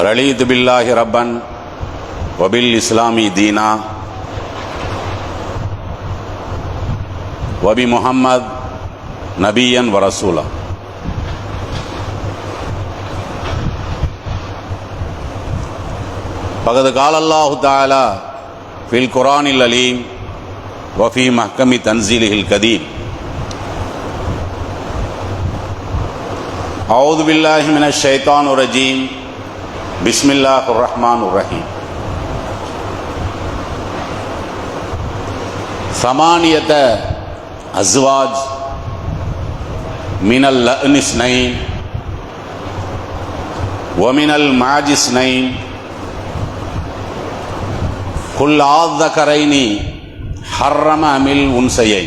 ரலீது பில்லாஹி ரப்பன் வபில் இஸ்லாமி தீனா வபி முஹம்மத் நபியன் வரசூலா. பகது கால் அல்லாஹு தஆலா ஃபில் குர்ஆனில் அலீம் வஃபி மஹ்கமி தன்சீலிஹில் கதீம். அஊது பில்லாஹி மினஷ் ஷைத்தானிர் ரஜீம். பிஸ்மில்லாஹிர் ரஹ்மானிர் ரஹீம். ثمانية أزواج من اللأن اثنين ومن المعز اثنين قل الذكرين حرم أم الأنثيين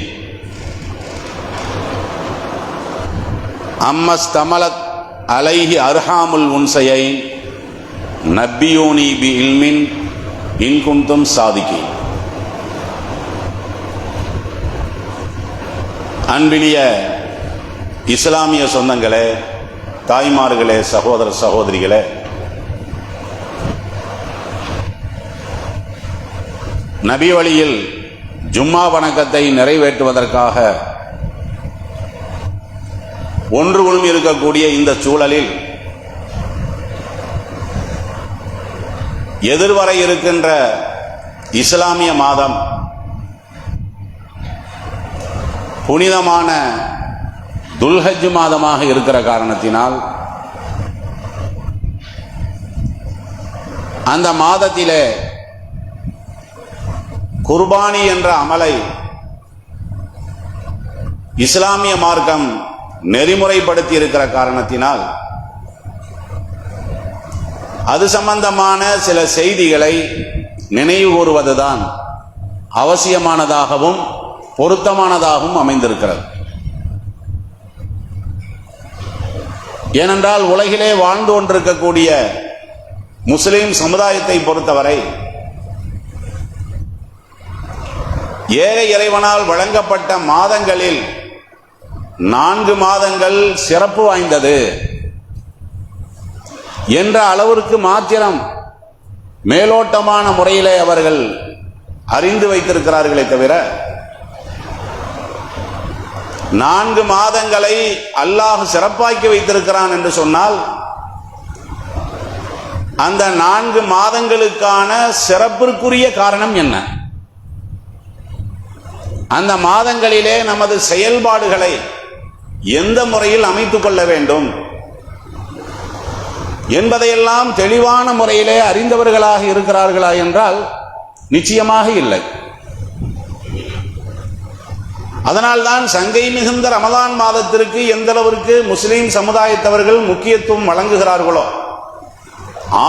أما اشتملت عليه أرحام الأنثيين نبئوني بعلم إن كنتم صادقين. அன்பினிய இஸ்லாமிய சொந்தங்களே, தாய்மார்களே, சகோதர சகோதரிகளே, நபி வழியில் ஜும்மா வணக்கத்தை நிறைவேற்றுவதற்காக ஒன்று குழுமி இருக்கக்கூடிய இந்த சூழலில் எதிர்வர இருக்கின்ற இஸ்லாமிய மாதம் புனிதமான துல்ஹஜ் மாதமாக இருக்கிற காரணத்தினால் அந்த மாதத்திலே குர்பானி என்ற அமலை இஸ்லாமிய மார்க்கம் நெறிமுறைப்படுத்தி இருக்கிற காரணத்தினால் அது சம்பந்தமான சில செய்திகளை நினைவு கூறுவதுதான் அவசியமானதாகவும் பொருத்தமானதாகவும் அமைந்திருக்கிறது. ஏனென்றால் உலகிலே வாழ்ந்து கொண்டிருக்கக்கூடிய முஸ்லிம் சமுதாயத்தை பொறுத்தவரை ஏக இறைவனால் வழங்கப்பட்ட மாதங்களில் 4 மாதங்கள் சிறப்பு வாய்ந்தது என்ற அளவிற்கு மாத்திரம் மேலோட்டமான முறையிலே அவர்கள் அறிந்து வைத்திருக்கிறார்களே தவிர 4 மாதங்களை அல்லாஹ் சிறப்பாக்கி வைத்திருக்கிறான் என்று சொன்னால் அந்த 4 மாதங்களுக்கான சிறப்பிற்குரிய காரணம் என்ன? அந்த மாதங்களிலே நமது செயல்பாடுகளை எந்த முறையில் அமைத்துக் கொள்ள வேண்டும் என்பதையெல்லாம் தெளிவான முறையிலே அறிந்தவர்களாக இருக்கிறார்களா என்றால் நிச்சயமாக இல்லை. அதனால்தான் சங்கை மிகுந்த ரமலான் மாதத்திற்கு எந்த அளவிற்கு முஸ்லிம் சமுதாயத்தவர்கள் முக்கியத்துவம் வழங்குகிறார்களோ,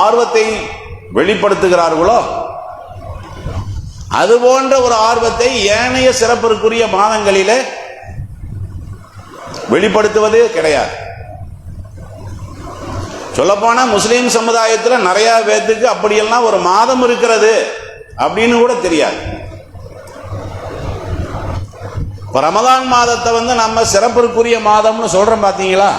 ஆர்வத்தை வெளிப்படுத்துகிறார்களோ, அதுபோன்ற ஒரு ஆர்வத்தை ஏனைய சிறப்பிற்குரிய மாதங்களிலே வெளிப்படுத்துவதே கிடையாது. சொல்லப்போனா முஸ்லிம் சமுதாயத்தில் நிறைய பேத்துக்கு அப்படியெல்லாம் ஒரு மாதம் இருக்கிறது அப்படின்னு கூட தெரியாது. இப்போ ரமலான் மாதத்தை நம்ம சிறப்பிற்குரிய மாதம்னு சொல்றோம் பார்த்தீங்களா?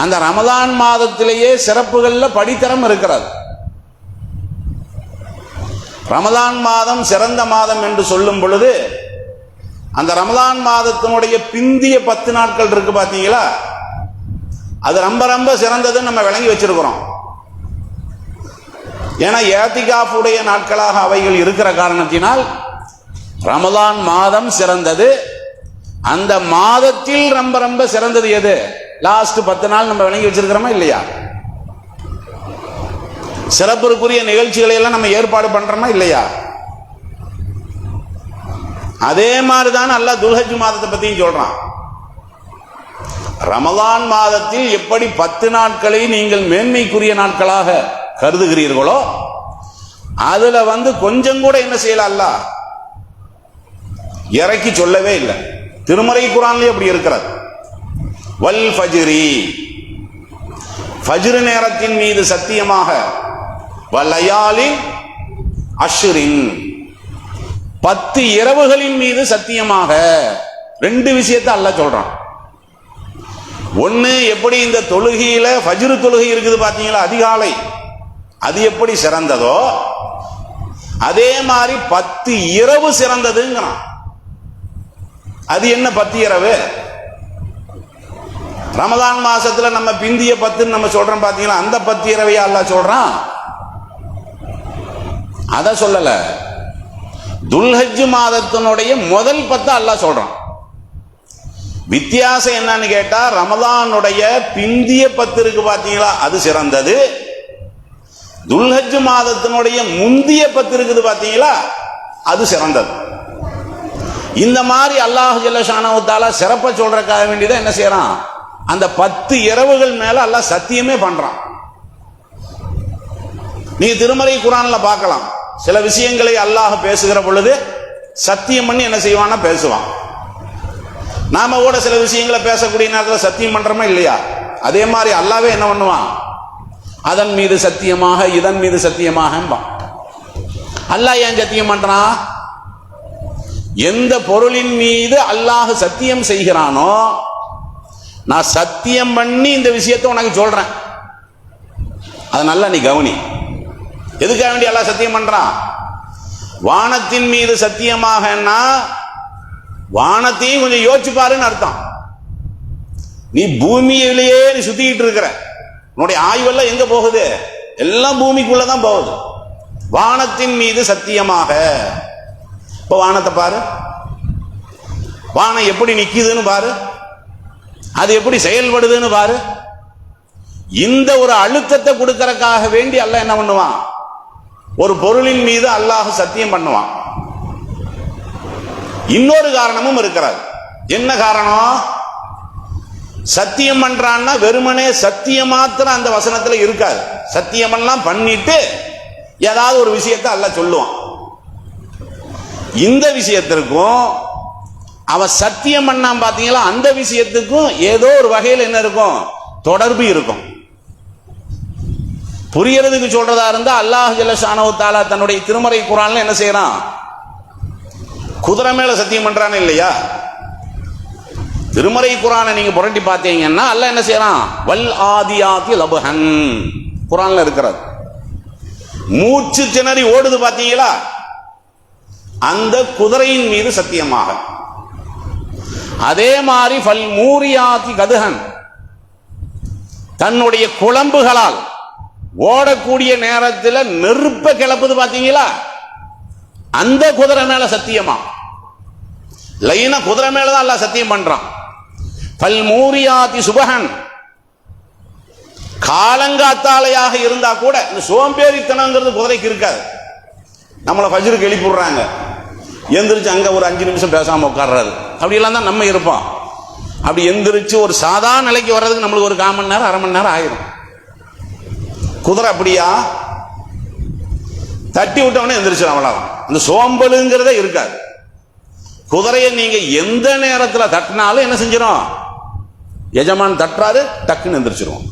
அந்த ரமலான் மாதத்திலேயே சிறப்புகள்ல படித்தரம் இருக்கிறது. ரமலான் மாதம் சிறந்த மாதம் என்று சொல்லும் பொழுது அந்த ரமலான் மாதத்தினுடைய பிந்திய 10 நாட்கள் இருக்கு பார்த்தீங்களா, அது ரொம்ப ரொம்ப சிறந்ததுன்னு நம்ம விளங்கி வச்சிருக்கிறோம். ஏன்னா ஏத்திகாஃபுடைய நாட்களாக அவைகள் இருக்கிற காரணத்தினால் ரமலான் மாதம் சிறந்தது. அந்த மாதத்தில் ரொம்ப ரொம்ப சிறந்தது எது? லாஸ்ட் 10 நாள் நம்ம விளங்கி வச்சிருக்கிறோமா இல்லையா? சிறப்பிற்குரிய நிகழ்ச்சிகளை எல்லாம் நம்ம ஏற்பாடு பண்றோமா இல்லையா? அதே மாதிரிதான் அல்லாஹ் துல்ஹஜ் மாதத்தை பத்தியும் சொல்றான். ரமலான் மாதத்தில் எப்படி 10 நாட்களை நீங்கள் மேன்மைக்குரிய நாட்களாக கருதுகிறீர்களோ அதுல கொஞ்சம் கூட என்ன செய்யல அல்லாஹ் இறக்கி சொல்லவே இல்லை. திருமறை குர்ஆன்லயே அப்படி இருக்கிறது. வல் ஃபஜ்ரி, ஃபஜ்ர் நேரத்தின் மீது சத்தியமாக, வலயாலின் அஷ்ரின், 10 இரவுகளின் மீது சத்தியமாக. 2 விஷயத்தை அல்லாஹ் சொல்றான். ஒண்ணு, எப்படி இந்த தொழுகையில ஃபஜ்ர் தொழுகை இருக்குது பாத்தீங்களா, அதிகாலை, அது எப்படி சிறந்ததோ அதே மாதிரி 10 இரவு சிறந்ததுங்கிறான். அது என்ன 10 இரவு? ரமதான் மாசத்துல நம்ம பிந்திய 10 நம்ம சொல்றோம் பாத்தீங்களா, அந்த 10 இரவையா அல்லாஹ் சொல்றான்? அத சொல்லல. துல்ஹஜ் மாதத்தினுடைய முதல் 10 அல்லாஹ் சொல்றான். வித்தியாசம் என்னன்னு கேட்டா, ரமதானுடைய பிந்திய 10 இருக்கு பாத்தீங்களா, அது சிறந்தது. துல்ஹஜ் மாதத்தினுடைய முந்திய 10 இருக்குது பாத்தீங்களா, அது சிறந்தது. இந்த மாதிரி அல்லாஹ் ஜல்ல ஷானஹு தஆலா சிறப்ப சொல்றதுக்காக வேண்டியதான் என்ன செய்யறான், அந்த 10 இரவுகள் மேல அல்லாஹ் சத்தியமே பண்றான். நீ திருமறை குர்ஆன்ல பார்க்கலாம், சில விஷயங்களை அல்லாஹ் பேசுகிற பொழுது சத்தியம் பண்ணி என்ன செய்வான்னா பேசுவான். நாம கூட சில விஷயங்களை பேசக்கூடிய நேரத்தில் சத்தியம் பண்றோமா இல்லையா? அதே மாதிரி அல்லாஹ்வே என்ன பண்ணுவான், அதன் மீது சத்தியமாக இதன் மீது சத்தியமாக. அல்லாஹ் ஏன் சத்தியம் பண்றான்? எந்த பொருளின் மீது அல்லாஹ் சத்தியம் செய்கிறானோ, நான் சத்தியம் பண்ணி இந்த விஷயத்தை உனக்கு சொல்றேன், அது நல்லா நீ கவனி. எதுக்காக வேண்டி அல்லாஹ் சத்தியம் பண்றான்? வானத்தின் மீது சத்தியமாகனா வானத்தையும் கொஞ்சம் யோசிச்சு பாருன்னு அர்த்தம். நீ பூமியிலேயே நீ சுத்திக்கிட்டு இருக்கிற, உன்னுடைய ஆய்வெல்லாம் எங்க போகுது? எல்லாம் பூமிக்குள்ளதான் போகுது. வானத்தின் மீது சத்தியமாக. இப்ப வானத்தை பாரு, வானம் எப்படி நிக்குதுன்னு பாரு, அது எப்படி செயல்படுதுன்னு பாரு. இந்த ஒரு அழுத்தத்தை கொடுக்கறதுக்காக வேண்டி அல்லாஹ் என்ன பண்ணுவான், ஒரு பொருளின் மீது அல்லாஹ் சத்தியம் பண்ணுவான். இன்னொரு காரணமும் இருக்கிறார். என்ன காரணம்? சத்தியம் பண்றான்னா வெறுமனே சத்தியம் மாத்திரம் அந்த வசனத்துல இருக்காது. சத்தியமெல்லாம் பண்ணிட்டு ஏதாவது ஒரு விஷயத்தை அல்லாஹ் சொல்லுவான். இந்த விஷயத்திற்கும் அவன் சத்தியம் பண்ணான் பாத்தீங்களா, அந்த விஷயத்துக்கும் ஏதோ ஒரு வகையில் என்ன இருக்கும், தொடர்பு இருக்கும். புரியறதுக்கு சொல்றதா இருந்தா அல்லாஹ் ஜல்ல ஷானஹு தஆலா தன்னுடைய திருமறை குர்ஆன்ல என்ன செய்யறான், குதிரை மேல சத்தியம் பண்றானே இல்லையா? திருமறை குர்ஆனை நீங்க புரட்டி பார்த்தீங்கன்னா அல்லாஹ் என்ன செய்யறான், வல் ஆதியாதி லபஹன் குர்ஆன்ல இருக்கிறது. மூச்சு திணறி ஓடுது பாத்தீங்களா, அந்த குதிரையின் மீது சத்தியமாக. அதே மாதிரி ஃபல் மூரியாதி கதுஹன், தன்னுடைய குழம்புகளால் ஓடக்கூடிய நேரத்தில் நெருப்ப கிளப்புது பாத்தீங்களா, அந்த குதிரை மேல சத்தியமா. லைனா குதிரை மேலதான் அல்லாஹ் சத்தியம் பண்றான். ஃபல் மூரியாதி சுபஹன், காலங்காத்தாலையாக இருந்தா கூட இந்த சோம்பேறித்தனங்கிறது குதிரைக்கு இருக்காது. நம்மளை ஃபஜ்ருக்கு எழுப்பிடுறாங்க, எந்திரிச்சு அங்க ஒரு 5 நிமிஷம் பேசாம உட்கார்றாரு, அப்படி எல்லாம் தான் நம்ம இருப்போம். அப்படி எந்திரிச்சு ஒரு சாதாரண நிலைக்கு வர்றதுக்கு நம்மளுக்கு ஒரு 1/4 மணி நேரம் 1/2 மணி நேரம் ஆயிரும். குதிரை அப்படியா, தட்டி விட்டவனே எந்திரிச்சு அவ்வளவு. அந்த சோம்பலுங்கிறதே இருக்காது. குதிரையை நீங்க எந்த நேரத்தில் தட்டினாலும் என்ன செஞ்சிடும், எஜமான் தட்டுறாரு டக்குன்னு எந்திரிச்சிரும்.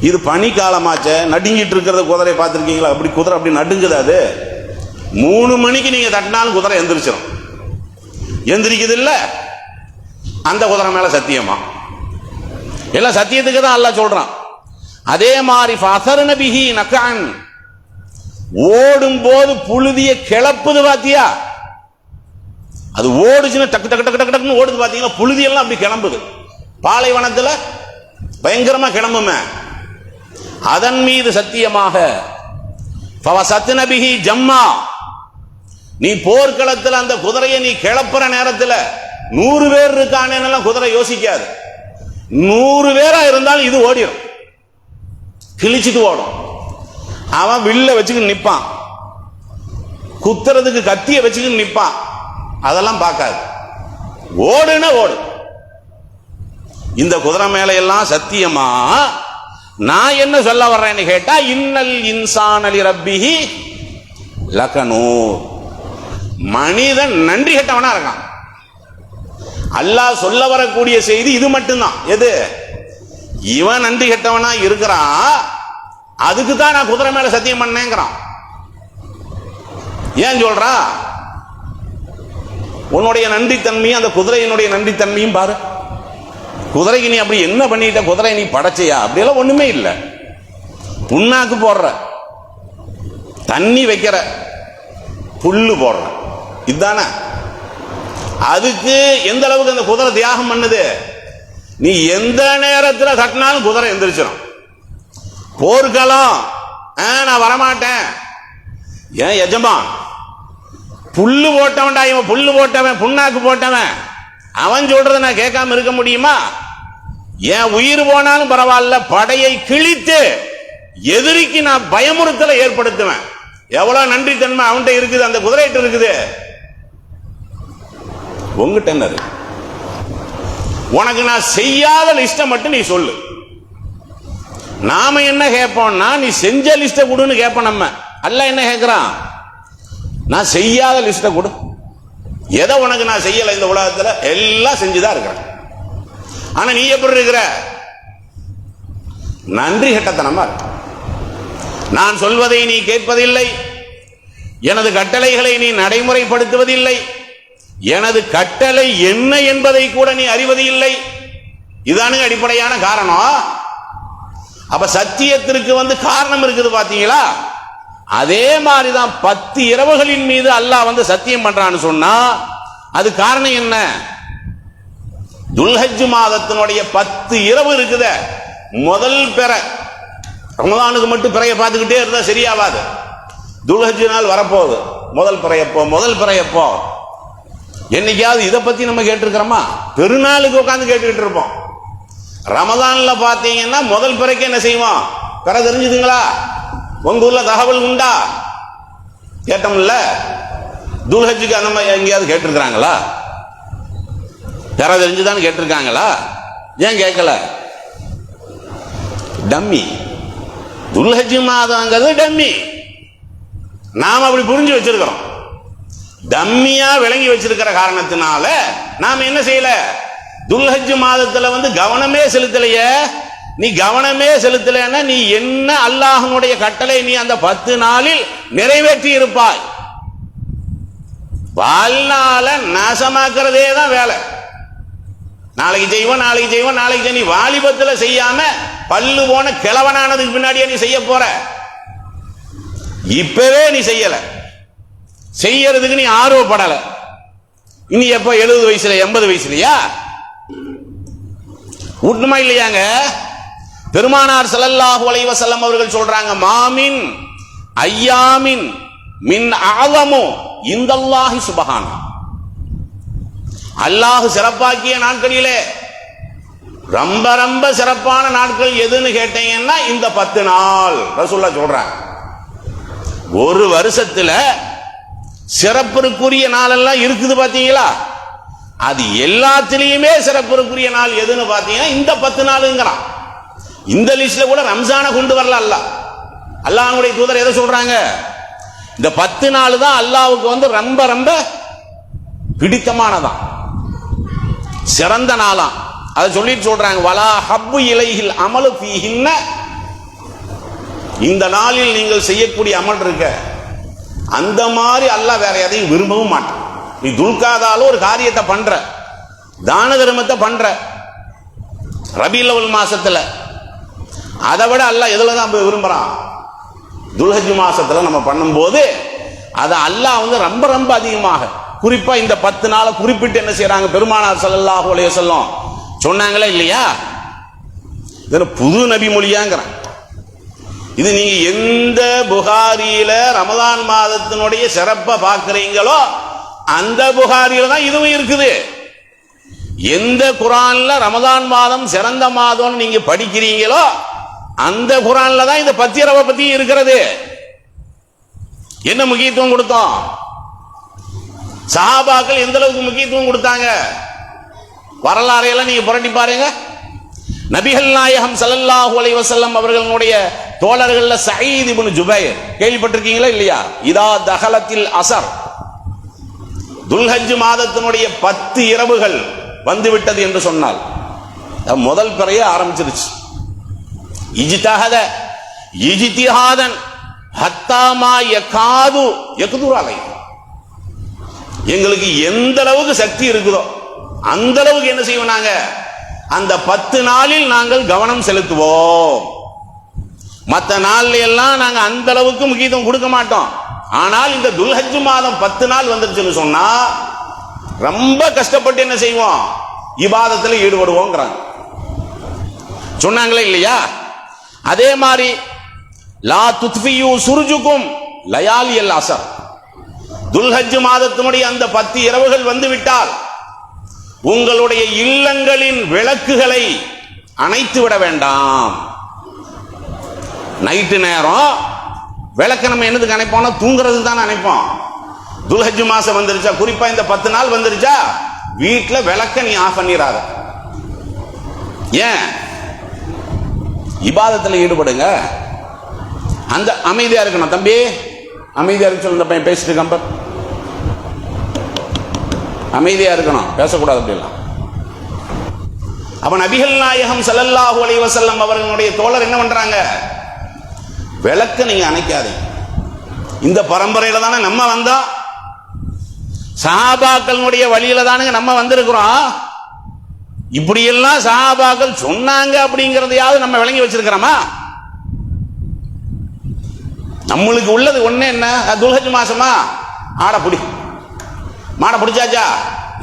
இது பனி காலமாச்ச, நடுங்கிட்டு இருக்கிறத குதிரையை பார்த்துருக்கீங்களா? அப்படி குதிரை அப்படி நடுங்குது. அது 3 மணிக்கு நீங்க தட்டினாலும் குதிரை எந்திரிச்சிடும். எந்திரிக்குது இல்ல, அந்த குதிரை மேல சத்தியமா. எல்லாம் சத்தியத்துக்கு தான் அல்லாஹ் சொல்றான். அதே மாதிரி ஃபஸர்ன பிஹி நகஅன், ஓடும் போது புழுதியை கிளப்புது பாத்தியா, அது ஓடுச்சுன்னா டக்கு டக்கு டக்கு டக்குன்னு ஓடுது பாத்தீங்களா, புழுதி எல்லாம் அப்படி கிளம்புது. பாலைவனத்துல பயங்கரமா கிளம்புமே, அதன் மீது சத்தியமாக. ஃபவஸத்ன பிஹி ஜம்மா, நீ போர்க்களத்தில் அந்த குதிரையை நீ கிளப்புற நேரத்தில் 100 பேர் இருக்கானேன்னு குதிரை யோசிக்காது. 100 பேரா இருந்தாலும் இது ஓடிடும், கிழிச்சிட்டு ஓடும். அவன் வில்ல வச்சுக்கிட்டு நிப்பான், குத்துறதுக்கு கத்திய வச்சுக்கிட்டு நிப்பான், அதெல்லாம் பார்க்காது, ஓடுனா ஓடு. இந்த குதிரை மேல எல்லாம் சத்தியமா. நான் என்ன சொல்ல வர்றேன்னு கேட்டா, இன்னல் இன்சான லிரப்பிஹி லகனூர், மனிதன் நன்றி கெட்டவனா இருக்கான். அல்லாஹ் சொல்ல வரக்கூடிய செய்தி இது மட்டும்தான். எது? இவன் நன்றி கெட்டவனா இருக்கிறான், அதுக்கு தான் நான் குதிரை மேல சத்தியம் பண்ணேங்கிறான். ஏன் சொல்றா? உன்னுடைய நன்றித்தன்மையும் அந்த குதிரையினுடைய நன்றித்தன்மையும் பாரு. குதிரைக்கு நீ அப்படி என்ன பண்ணிட்ட, குதிரை நீ படைச்சியா? அப்படியெல்லாம் ஒண்ணுமே இல்லை. புண்ணாக்கு போடுற, தண்ணி வைக்கிற, புல்லு போடுற, இதுதானே. அதுக்கு எந்த அளவுக்கு அந்த குதிரை தியாகம் பண்ணுது? நீ எந்த நேரத்தில் கட்டினாலும் குதிரை எந்திரிச்சிடும். போர்க்களம், நான் வரமாட்டேன். ஏன் எஜமான் புல்லு போட்டவன்டா, இவன் புல்லு போட்டவன், புண்ணாக்கு போட்டவன், அவன் சொல்றத நான் கேட்காம இருக்க முடியுமா? என் உயிர் போனாலும் பரவாயில்ல, படையை கிழித்து எதிரிக்கு நான் பயமுறுத்தலை ஏற்படுத்துவேன். எவ்வளவு நன்றித்தன்மை அவன்கிட்ட இருக்குது, அந்த குதிரைகிட்ட இருக்குது. உங்ககிட்ட என்ன இருக்கு? உனக்கு நான் செய்யாத லிஸ்ட மட்டும் நீ சொல்லு. நாம என்ன கேட்போம்னா, நீ செஞ்ச லிஸ்ட கொடுன்னு கேட்போம். நம்ம அல்ல என்ன கேட்கிறான்? நான் செய்யாத லிஸ்ட கொடு. எதை உனக்கு நான் செய்யல இந்த உலகத்துல? எல்லாம் செஞ்சுதான் இருக்கிறேன். ஆனா நீ எப்படி இருக்கிற? நன்றி கெட்டத்தனமா இருக்கு. நான் சொல்வதை நீ கேட்பதில்லை, எனது கட்டளைகளை நீ நடைமுறைப்படுத்துவதில்லை, எனது கட்டளை என்ன என்பதை கூட நீ அறிவது இல்லை. இதானுங்க அடிப்படையான காரணம். அப்ப சத்தியத்திற்கு காரணம் இருக்குது பாத்தீங்களா? அதே மாதிரிதான் 10 இரவுகளின் மீது அல்லாஹ் சத்தியம் பண்றான்னு சொன்னா அது காரணம் என்ன? துல்ஹஜ் மாதத்தினுடைய 10 இரவு இருக்குத, முதல் பிற ரமதானுக்கு மட்டும் பிறைய பார்த்துக்கிட்டே இருந்தா சரியாவாது. துல்ஹஜ் நாள் வரப்போகுது, முதல் பிறையப்போ, முதல் பிறையப்போ. என்னைக்காவது இதை பத்தி நம்ம கேட்டிருக்கிறோமா? பெருநாளுக்கு உட்காந்து கேட்டுக்கிட்டு இருப்போம். ரமதான்ல பாத்தீங்கன்னா முதல் பிறைக்கு என்ன செய்வோம்? பிற தெரிஞ்சுதுங்களா? உங்க ஊர்ல தகவல் உண்டா? கேட்டோம்ல. துல்ஹஜ்ஜுக்கு அந்த மாதிரி எங்கேயாவது கேட்டிருக்கிறாங்களா? பிற தெரிஞ்சுதான் கேட்டிருக்காங்களா? ஏன் கேட்கல? டம்மி. துல்ஹஜ் மாதங்கிறது டம்மி. நாம் அப்படி புரிஞ்சு வச்சிருக்கிறோம். டம்மியா விளங்கி வச்சிருக்கிற காரணத்தினால நாம் என்ன செய்யல? துல்ஹஜ் மாதத்துல கவனமே செலுத்தலையே. நீ கவனமே செலுத்தலைன்னா நீ என்ன அல்லாஹ்வுடைய கட்டளை நீ அந்த 10 நாளில் நிறைவேற்றி இருப்பாய். வாழ்நாள நாசமாக்குறதே தான் வேலை. நாளைக்கு செய்வோம், நாளைக்கு செய்வோம், நாளைக்கு செய்ய. நீ வாலிபத்துல செய்யாம பல்லு போன கிழவனானதுக்கு பின்னாடியே நீ செய்ய போற. இப்பவே நீ செய்யல, செய்யறதுக்கு நீ ஆர்வப்படல. இனி எப்ப 70 வயசுல 80 வயசுலயா? உண்மை இல்லையாங்க? பெருமானார் ஸல்லல்லாஹு அலைஹி வஸல்லம் அவர்கள் சொல்றாங்க, மாமின் ஐயாமின் மின் அஅலமு இந்தல்லாஹி சுப்ஹானஹு. அல்லாஹ் சிறப்பாக்கிய நாட்களிலே ரொம்ப ரொம்ப சிறப்பான நாட்கள் எதுன்னு கேட்டீங்கன்னா இந்த 10 நாள். ரசூலுல்லாஹ் சொல்றாங்க, ஒரு வருஷத்துல சிறப்புக்குரிய நாள் எல்லாம் இருக்குது பாத்தீங்களா? அது எல்லாத்திலையுமே சிறப்புக்குரிய நாள் எதுன்னு பாத்தீங்கன்னா இந்த 10 நாளுங்கிறான். இந்த லிஸ்ட்ல கூட ரம்ஜானை கொண்டு வரல அல்லாஹ். அல்லாஹ்வுடைய தூதர் எதை சொல்றாங்க? இந்த 10 நாள் தான் அல்லாஹ்வுக்கு ரொம்ப ரொம்ப பிடித்தமானதான், சிறந்த நாளாம். அதை சொல்லிட்டு சொல்றாங்க, வலா ஹப்பு இலைஹில் அமலு ஃபீஹின்ன. இந்த நாளில் நீங்கள் செய்யக்கூடிய அமல் இருக்க அந்த மாதிரி அல்லாஹ் வேற எதையும் விரும்பவும் மாட்டான். நீ துல்காதாலும் ஒரு காரியத்தை பண்ற, தான தர்மத்தை பண்ற ரபீஉல் அவ்வல் மாசத்துல, அதை விட அல்லாஹ் எதுல தான் விரும்புறான்? துல்ஹஜ் மாசத்துல நம்ம பண்ணும்போது அதை அல்லாஹ் ரொம்ப ரொம்ப அதிகமாக, குறிப்பா இந்த 10 நாளை குறிப்பிட்டு என்ன செய்யறாங்க? பெருமானார் ஸல்லல்லாஹு அலைஹி வஸல்லம் சொன்னாங்களே இல்லையா? இது புது நபி மொழியாங்கிறான். இது நீங்க எந்த புகாரியில ரமதான் மாதத்தினுடைய சிறப்பை பார்க்கிறீங்களோ அந்த புகாரியில தான் இதுவும் இருக்குது. எந்த குர்ஆன்ல ரமதான் மாதம் சிறந்த மாதம் நீங்க படிக்கிறீங்களோ அந்த குர்ஆன்ல தான் இந்த 10 இரவை பத்தி இருக்கிறது. என்ன முக்கியத்துவம் கொடுத்தோம்? சஹாபாக்கள் எந்த அளவுக்கு முக்கியத்துவம் கொடுத்தாங்க? வரலாறையெல்லாம் நீங்க புரட்டி பாருங்க. நபிகள் நாயகம் ஸல்லல்லாஹு அலைஹி வஸல்லம் அவர்களுடைய தோழர்கள்ல சயீத் இப்னு ஜுபைர் கேள்விப்பட்டிருக்கீங்களா இல்லையா? இதா தகலத்தில் அஸர், துல்ஹஜ் மாதத்தினுடைய 10 இரவுகள் வந்துவிட்டது என்று சொன்னால் முதல் பிறைய ஆரம்பிச்சிருச்சு. இஜ்தஹத இஜ்திஹாதன் ஹத்தா மா யகாது யக்துரு அலைஹி. எங்களுக்கு எந்த அளவுக்கு சக்தி இருக்குதோ அந்த அளவுக்கு என்ன செய்வோம்? நாங்க அந்த 10 நாளில் நாங்கள் கவனம் செலுத்துவோம். மற்ற நாள்ல எல்லாம் நாங்க அந்த அளவுக்கு முக்கியத்துவம் கொடுக்க மாட்டோம். ஆனால் இந்த துல்ஹஜ் மாதம் 10 நாள் வந்துருச்சுன்னு சொன்னா ரொம்ப கஷ்டப்பட்டு என்ன செய்வோம், இபாதத்தில் ஈடுபடுவோங்கிறாங்க. சொன்னாங்களே இல்லையா? அதே மாதிரி லா துத்ஃபியூ சுர்ஜுக்கும் லயாலியல் அஸர், துல்ஹஜ் மாதத்தினுடைய அந்த 10 இரவுகள் வந்து விட்டால் உங்களுடைய இல்லங்களின் விளக்குகளை அணைத்து விட வேண்டாம். நைட்டு நேரம் விளக்க நம்ம என்னதுக்கு அணைப்போம்னா தூங்குறது தான் அணைப்போம். துல்ஹஜ் மாசம் வந்துருச்சா, குறிப்பா இந்த 10 நாள் வந்துருச்சா, வீட்டில் விளக்க நீ ஆஃப் பண்ணிடாத. ஏன்? இபாதத்தில் ஈடுபடுங்க. அந்த அமைதியா இருக்கணும். தம்பி அமைதியா இருக்க சொல்லுங்க, பையன் பேசிட்டு இருக்கான், அமைதியா இருக்கணும், பேசக்கூடாது அப்படிலாம். அப்ப நபிகள் நாயகம் ஸல்லல்லாஹு அலைஹி வஸல்லம் அவர்களுடைய தோழர் என்ன பண்றாங்க, விளக்க நீங்க அணைக்காதீங்க. இந்த பரம்பரையில தானே நம்ம வந்தோம், சஹாபாக்களுடைய வழியில தானே நம்ம வந்திருக்கிறோம். இப்படியெல்லாம் சஹாபாக்கள் சொன்னாங்க அப்படிங்கறதையாவது நம்ம விளங்கி வச்சிருக்கிறோமா? நம்மளுக்கு உள்ளது ஒண்ணு என்ன, துல்ஹஜ் மாசமா ஆடை பிடி, மாடை பிடிச்சாச்சா,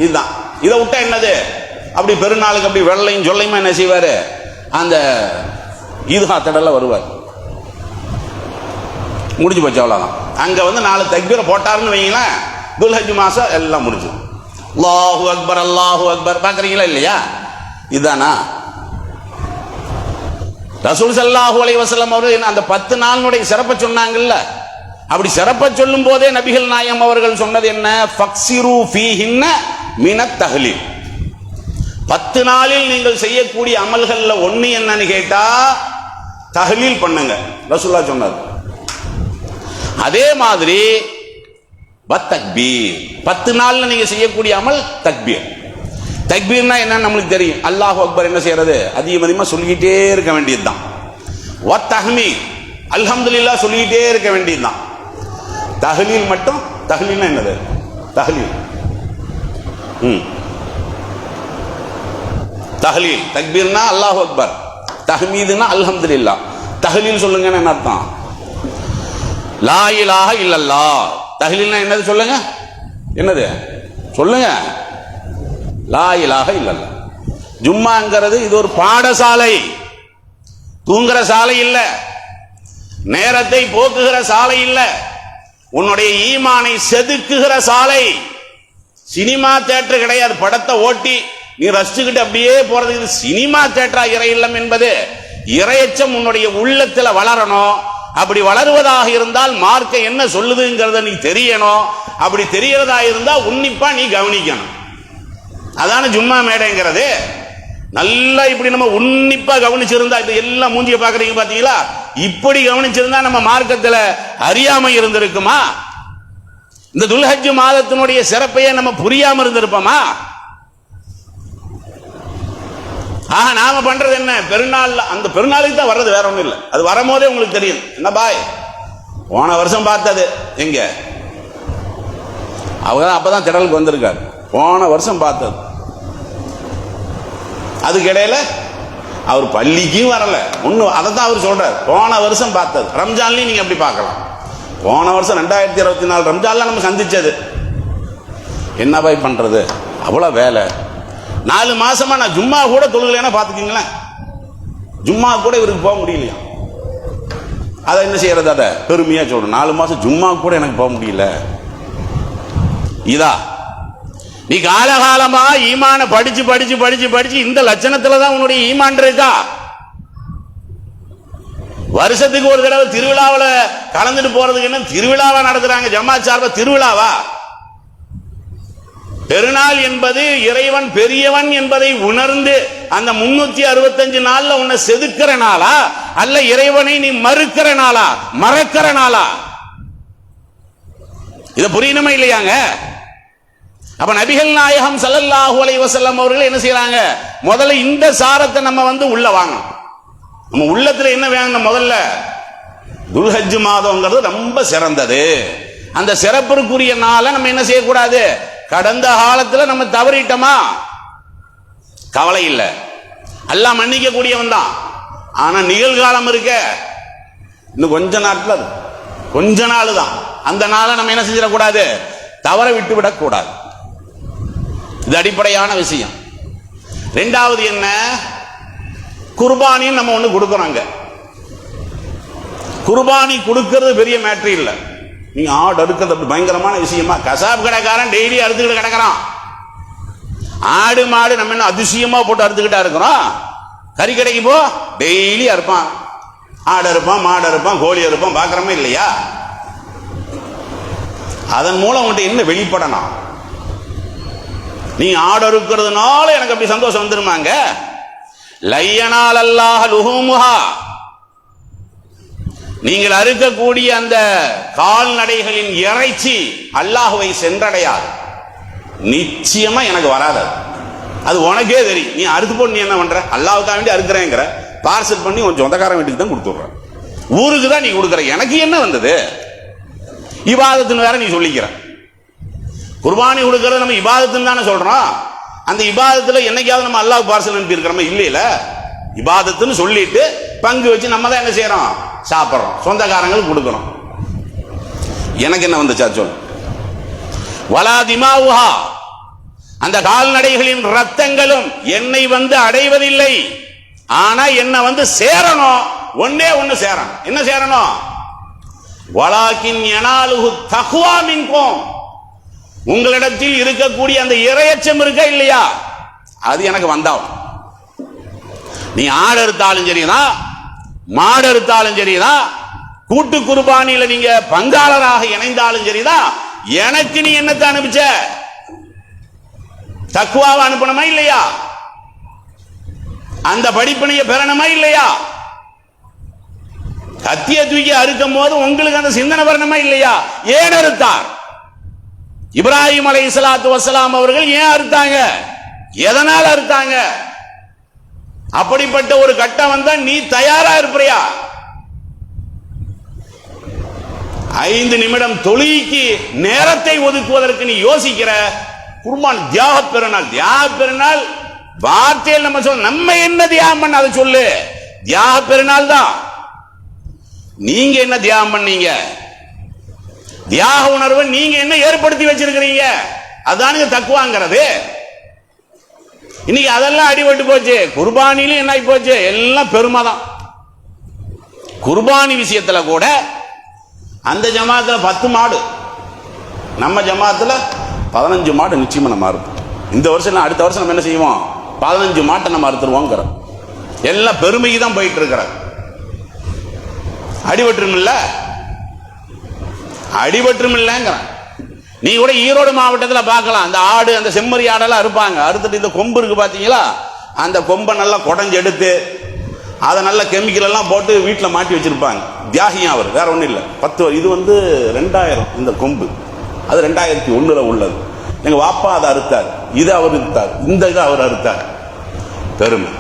இதுதான். இதை விட்டா என்னது, அப்படி பெருநாளுக்கு அப்படி வெள்ளையும் சொல்லையுமா என்ன செய்வாரு, அந்த ஈதுகா தடல வருவார், முடிஞ்சு போச்சு, அவ்வளவுதான். அங்க வந்து 4 தக்பீரை போட்டாருன்னு வைங்களேன், துல்ஹஜ் மாசம் எல்லாம் முடிஞ்சு. அல்லாஹு அக்பர் அல்லாஹு அக்பர் பாக்குறீங்களா இல்லையா? இதுதானா ரசூல் ஸல்லல்லாஹு அலைஹி வஸல்லம் அவர்கள் அந்த 10 நாளுடைய சிறப்பை சொன்னாங்கல்ல, அப்படி சிறப்பை சொல்லும் போதே நபிகள் நாயகம் அவர்கள் சொன்னது என்ன, ஃபக்ஸிரு ஃபீஹின்ன மினத் தஹ்லீல். 10 நாளில் நீங்கள் செய்யக்கூடிய அமல்கள்ல ஒண்ணு என்னன்னு கேட்டா தஹ்லீல் பண்ணுங்க, ரசூலுல்லாஹ் சொன்னார். அதே மாதிரி தக்பீர், 10 நாள்ல நீங்க செய்யக்கூடிய அமல் தக்பீர். தக்பீர்னா என்னன்னு நம்மளுக்கு தெரியும். அல்லாஹு அக்பர் என்ன செய்யறது, அதிகமா சொல்லிக்கிட்டே இருக்க வேண்டியதுதான். தஹ்மீத் அல்ஹம்துலில்லாஹ் சொல்லிக்கிட்டே இருக்க வேண்டியதுதான். தஹ்லீல் மட்டும், தஹ்லீல்னா என்னது, தஹ்லீல் தஹ்லீல், தக்பீர்னா அல்லாஹு அக்பர், தஹ்மீதுனா அல்ஹம்துலில்லாஹ். தஹ்லீல் சொல்லுங்கன்னு என்ன அர்த்தம், லா இலாஹ இல்லல்லாஹ். தஹ்லீல்னா என்னது சொல்லுங்க, என்னது சொல்லுங்க, லா இலாஹ இல்லல்லாஹ். ஜும்மாங்கிறது இது ஒரு பாடசாலை, தூங்குற சாலை இல்ல, நேரத்தை போக்குகிற சாலை இல்ல, உன்னுடைய ஈமானை செதுக்குகிற சாலை. சினிமா தியேட்டர் கிடையாது, படத்தை ஓட்டி நீ ரசிச்சுக்கிட்டு அப்படியே போறது. இது சினிமா தியேட்டரா இறை இல்லம் என்பது? இறையச்சம் உன்னுடைய உள்ளத்துல வளரணும். அப்படி வளருவதாக இருந்தால் மார்க்க என்ன சொல்லுதுங்கிறத நீ தெரியணும். அப்படி தெரியறதா இருந்தா உன்னிப்பா நீ கவனிக்கணும். அதான ஜும்மா மேடைங்கிறது. நல்லா இப்படி நம்ம உன்னிப்பா கவனிச்சிருந்தா, இப்ப எல்லாம் மூஞ்சிய பாக்குறீங்க பாத்தீங்களா, இப்படி கவனிச்சிருந்தா நம்ம மார்க்கத்துல அறியாமை இருந்திருக்குமா? இந்த துல்ஹஜ் மாதத்தினுடைய சிறப்பையே நம்ம புரியாம இருந்திருப்போமா? ஆக நாம பண்றது என்ன, பெருநாள், அந்த பெருநாளுக்கு தான் வர்றது, வேற ஒண்ணும் இல்லை. அது வரும்போதே உங்களுக்கு தெரியும். என்ன பாய், போன வருஷம் பார்த்தது எங்க, அவங்க அப்பதான் திடலுக்கு வந்திருக்காரு, போன வருஷம் பார்த்தது. அதுக்கு இடையில அவர் பள்ளிக்கும் வரல ஒண்ணு, அதை தான் அவர் சொல்றாரு, போன வருஷம் பார்த்தது. ரம்ஜான்லயும் நீங்க அப்படி பார்க்கலாம். போன வருஷம் 2024 ரம்ஜான்ல நம்ம சந்திச்சது. என்ன பாய் பண்றது, அவ்வளவு வேலை. 4 மாசமா நான் ஜும்மா கூட தொழுகலைன்னா பாத்துக்கீங்களேன், ஜும்மா கூட இவருக்கு போக முடியலையா. அதை என்ன செய்யறது, அதை பெருமையா சொல்றேன், 4 மாசம் ஜும்மா கூட எனக்கு போக முடியல. இதா நீ காலகாலமா ஈமான படிச்சு படிச்சு படிச்சு படிச்சு இந்த லட்சணத்துலதான் உன்னுடைய ஈமான் இருக்கா? வருஷத்துக்கு ஒரு தடவை திருவிழாவில் கலந்துட்டு போறதுக்கு என்ன திருவிழாவா நடத்துறாங்க, ஜமாத் சார்பா திருவிழாவா? பெருநாள் என்பது இறைவன் பெரியவன் என்பதை உணர்ந்து அந்த 365 நாள்ல உன்னை செதுக்கிற நாளா, அல்ல இறைவனை நீ மறுக்கிற நாளா, மறக்கிற நாளா? இத புரியணுமா இல்லையாங்க? அப்ப நபிகள் நாயகம் ஸல்லல்லாஹு அலைஹி வஸல்லம் அவர்கள் என்ன செய்யறாங்க, முதல்ல இந்த சாரத்தை நம்ம வந்து உள்ள வாங்கணும். நம்ம உள்ளத்துல என்ன வேணும், முதல்ல துல்ஹஜ் மாதம்ங்கிறது ரொம்ப சிறந்தது. அந்த சிறப்பிற்குரிய நாளை நம்ம என்ன செய்யக்கூடாது, கடந்த காலத்துல நம்ம தவறிட்டோமா கவலை இல்லை, அல்லாஹ் மன்னிக்க கூடியவன் தான். ஆனா நிகழ்காலம் இருக்க இன்னும் கொஞ்ச நாட்கள், கொஞ்ச நாள் தான். அந்த நாளை நம்ம என்ன செஞ்சிடக்கூடாது, தவற விட்டு விடக்கூடாது. இது அடிப்படையான விஷயம். ரெண்டாவது என்ன, குர்பானின்னு நம்ம ஒண்ணு கொடுக்கறாங்க. குர்பானி கொடுக்கிறது பெரிய மேட்ரு இல்ல. நீங்க ஆடு அறுக்கிறது பயங்கரமான விஷயமா? கசாப் கடைக்காரன் டெய்லி அறுத்துக்கிட்டு கிடக்கிறான். ஆடு மாடு நம்ம என்ன அதிசயமா போட்டு அறுத்துக்கிட்டா இருக்கிறோம்? கறி கடைக்கு போ, டெய்லி அறுப்பான். ஆடு அறுப்பான், மாடு அறுப்பான், கோழி அறுப்பான், பாக்குறமே இல்லையா? அதன் மூலம் உங்கள்கிட்ட என்ன வெளிப்படணும்? நீ ஆடு அறுக்கிறதுனால எனக்கு அப்படி சந்தோஷம் வந்துருமாங்க? லையனால் அல்லாஹ் லுஹூமுஹா, நீங்கள் அறுக்கக்கூடிய அந்த கால்நடைகளின் இறைச்சி அல்லாஹ்வை சென்றடையாது. நிச்சயமா எனக்கு வராது. அது உனக்கே தெரியும். நீ அறுத்து போட்டு நீ என்ன பண்ற? அல்லாஹ்வுக்காக வேண்டி அறுக்கிறேங்கிற, பார்சல் பண்ணி உன் சொந்தக்காரன் வீட்டுக்கு தான் கொடுத்துடுற, ஊருக்கு தான் நீ கொடுக்குற. எனக்கு என்ன வந்தது? இபாதத்துன்னு வேற நீ சொல்லிக்கிற. குர்பானி கொடுக்கறது நம்ம இபாதத்துன்னு தானே சொல்றோம். அந்த இபாதத்துல என்னைக்காவது நம்ம அல்லாஹ் பார்சல் அனுப்பி இருக்கிறோமா? இல்லையில. இபாதத்துன்னு சொல்லிட்டு பங்கு வச்சு நம்ம தான் என்ன செய்யறோம்? சாப்பிட்றோம், சொந்தக்காரங்களுக்கு கொடுக்கிறோம். எனக்கு என்ன வந்துச்சா சொல். வலா திமாவுஹா, அந்த கால்நடைகளின் ரத்தங்களும் என்னை வந்து அடைவதில்லை. ஆனா என்ன வந்து சேரணும், ஒன்னே ஒன்னு சேரணும். என்ன சேரணும்? வலாக்கின் யனாலுஹு தக்வா மின்கும், உங்களிடத்தில் இருக்கக்கூடிய அந்த இறையச்சம் இருக்க இல்லையா, அது எனக்கு வந்தாவும். நீ ஆடு அறுத்தாலும் சரிதான், மாடு அறுத்தாலும் சரிதான், கூட்டு குர்பானியில நீங்க பங்காளராக இணைந்தாலும் சரிதான், எனக்கு நீ என்னத்தை அனுப்பிச்ச? தக்வாவை அனுப்பணுமா இல்லையா? அந்த படிப்பினையை பெறணுமா இல்லையா? கத்திய தூக்கி அறுக்கும் போது உங்களுக்கு அந்த சிந்தனை வரணுமா இல்லையா? ஏன் அறுத்தார்? இப்ராஹிம் அலைஹிஸ்ஸலாத்து வஸ்ஸலாம் அவர்கள் ஏன் அறுத்தாங்க? எதனால் அறுத்தாங்க? அப்படிப்பட்ட ஒரு கட்டம் வந்தா நீ தயாரா இருப்பியா? 5 நிமிடம் தொழுகைக்கு நேரத்தை ஒதுக்குவதற்கு நீ யோசிக்கிற. குர்பான் தியாக பெருநாள். தியாக பெருநாள் வார்த்தையில் நம்ம சொல்ல, நம்ம என்ன தியாகம் பண்ண அதை சொல்லு. தியாக பெருநாள் தான். நீங்க என்ன தியாகம் பண்ணீங்க? தியாக உணர்வை நீங்க என்ன ஏற்படுத்தி வச்சிருக்கிறீங்க? அதானுங்க தக்குவாங்கிறது. இன்னைக்கு அதெல்லாம் அடிபட்டு போச்சு. குர்பானிலும் என்ன ஆகி போச்சு? எல்லாம் பெருமை தான். குர்பானி விஷயத்துல கூட அந்த ஜமாத்துல 10 மாடு, நம்ம ஜமாத்துல 15 மாடு நிச்சயமா நம்ம அறுப்போம். இந்த வருஷம் அடுத்த வருஷம் நம்ம என்ன செய்வோம்? 15 மாட்டை நம்ம அறுத்துருவோங்கிற எல்லாம் பெருமைக்கு தான் போயிட்டு இருக்கிற. அடிபற்றும் இல்ல, அடிபற்றும் இல்லைங்கிற. நீ கூட ஈரோடு மாவட்டத்தில் பார்க்கலாம், அந்த ஆடு, அந்த செம்மறி ஆடெல்லாம் அறுப்பாங்க. அறுத்துட்டு இந்த கொம்பு இருக்கு பாத்தீங்களா, அந்த கொம்பை நல்லா குடஞ்சு எடுத்து அதை நல்ல கெமிக்கல் எல்லாம் போட்டு வீட்டில் மாட்டி வச்சிருப்பாங்க. தியாகியம் அவர், வேற ஒன்றும் இல்லை. 10 இது வந்து 2000 இந்த கொம்பு, அது 2001 உள்ளது. எங்க வாப்பா அதை அறுத்தார், இது அவர் அறுத்தார், இந்த இதை அவர் அறுத்தார். பெருமை